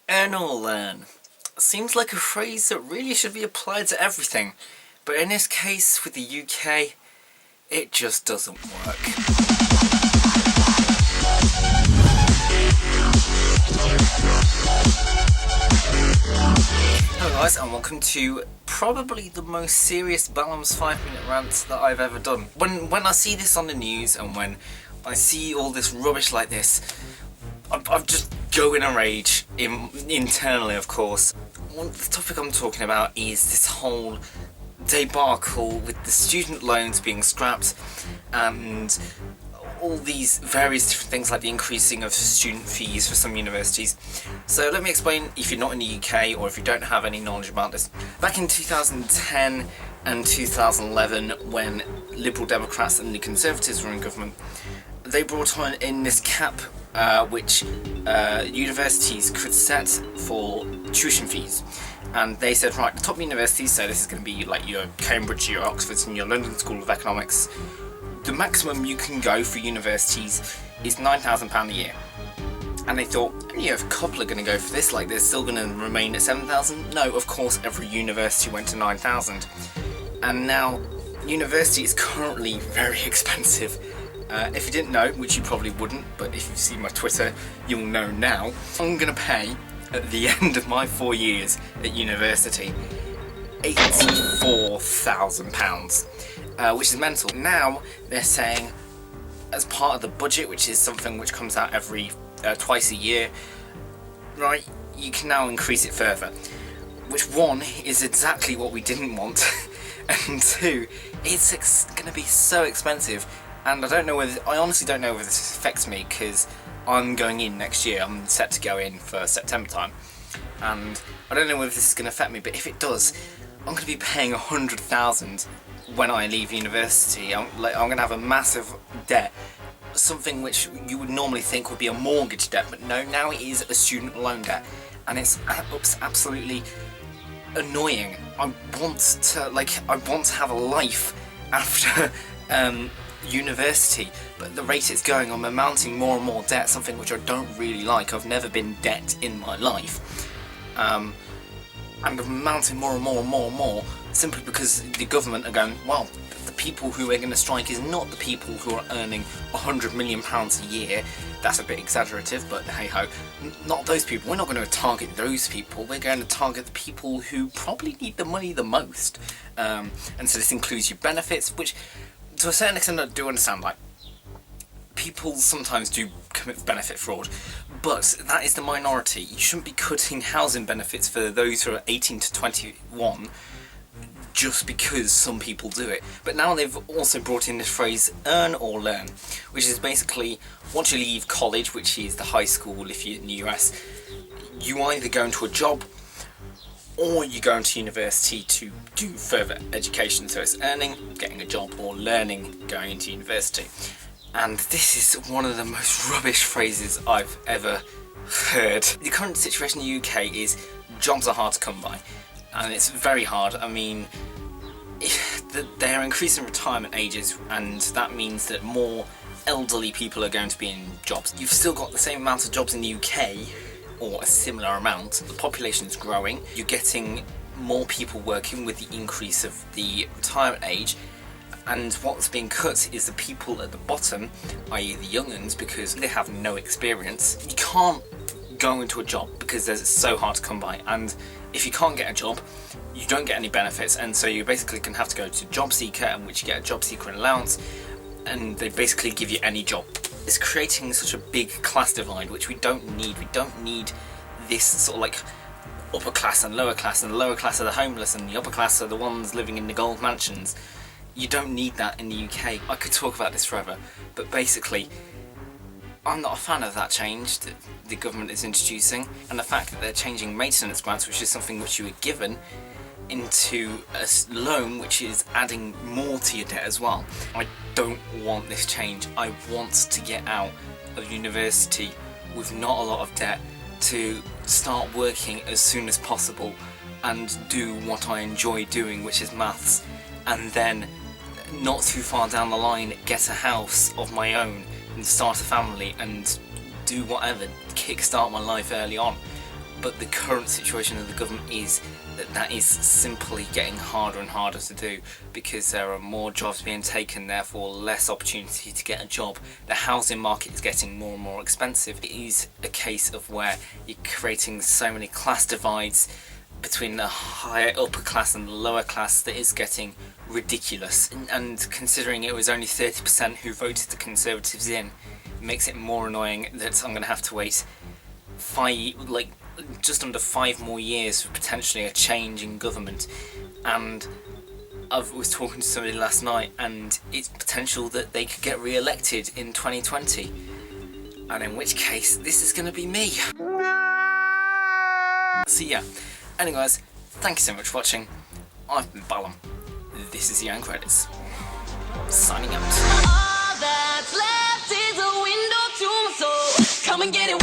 Earn or learn. Seems like a phrase that really should be applied to everything, but in this case with the UK, it just doesn't work. Hello guys, and welcome to probably the most serious Ballaam's 5-minute rant that I've ever done. When I see this on the news and when I see all this rubbish like this, I just go in a rage, internally of course. The topic I'm talking about is this whole debacle with the student loans being scrapped and all these various different things like the increasing of student fees for some universities. So let me explain if you're not in the UK or if you don't have any knowledge about this. Back in 2010 and 2011, when Liberal Democrats and the Conservatives were in government, they brought on in this cap which universities could set for tuition fees. And they said, right, the top universities, so this is going to be like your Cambridge, your Oxford and your London School of Economics, the maximum you can go for universities is £9,000 a year. And they thought, only a couple are going to go for this, like they're still going to remain at 7,000? No, of course every university went to 9,000. And now university is currently very expensive. If you didn't know, which you probably wouldn't, but if you see my Twitter, you'll know now, I'm going to pay, at the end of my 4 years at university, £84,000, which is mental. Now they're saying, as part of the budget, which is something which comes out every twice a year, right, you can now increase it further. Which, one, is exactly what we didn't want, and two, it's going to be so expensive. And I honestly don't know whether this affects me, because I'm going in next year. I'm set to go in for September time, and I don't know whether this is going to affect me. But if it does, I'm going to be paying £100,000 when I leave university. I'm going to have a massive debt, something which you would normally think would be a mortgage debt, but no, now it is a student loan debt, and it's absolutely annoying. I want to have a life after university, but the rate it's going, I'm amounting more and more debt, something which I don't really like. I've never been debt in my life, and I'm amounting more and more and more and more, simply because the government are going, well, the people who are going to strike is not the people who are earning £100 million a year. That's a bit exaggerative, but hey ho, not those people. We're not going to target those people. We're going to target the people who probably need the money the most, and so this includes your benefits, which to a certain extent I do understand. Like, people sometimes do commit benefit fraud, but that is the minority. You shouldn't be cutting housing benefits for those who are 18 to 21 just because some people do it. But now they've also brought in this phrase, earn or learn, which is basically once you leave college, which is the high school if you're in the US, you either go into a job or you go into university to do further education. So it's earning, getting a job, or learning, going into university. And this is one of the most rubbish phrases I've ever heard. The current situation in the UK is jobs are hard to come by, and it's very hard. I mean, they're increasing retirement ages, and that means that more elderly people are going to be in jobs. You've still got the same amount of jobs in the UK, or a similar amount. The population is growing. You're getting more people working with the increase of the retirement age, and what's being cut is the people at the bottom, i.e. the young uns, because they have no experience. You can't go into a job because it's so hard to come by, and if you can't get a job, you don't get any benefits, and so you're basically going to have to go to job seeker, in which you get a job seeker allowance, and they basically give you any job. It's creating such a big class divide, which we don't need. We don't need this sort of like upper class and lower class, and the lower class are the homeless and the upper class are the ones living in the gold mansions. You don't need that in the UK. I could talk about this forever, but basically I'm not a fan of that change that the government is introducing, and the fact that they're changing maintenance grants, which is something which you were given, into a loan which is adding more to your debt as well. I don't want this change. I want to get out of university with not a lot of debt, to start working as soon as possible and do what I enjoy doing, which is maths, and then not too far down the line get a house of my own and start a family and do whatever, kickstart my life early on. but the current situation of the government is that is simply getting harder and harder to do, because there are more jobs being taken, therefore less opportunity to get a job. The housing market is getting more and more expensive. It is a case of where you're creating so many class divides between the higher upper class and the lower class that is getting ridiculous. And considering it was only 30% who voted the Conservatives in, it makes it more annoying that I'm going to have to wait just under 5 more years for potentially a change in government. And I was talking to somebody last night, and it's potential that they could get re-elected in 2020, and in which case this is going to be me. So yeah, anyways, thank you so much for watching. I've been Ballaam. This is the end credits. Signing out. All that's left is a window to my soul. Come and get it.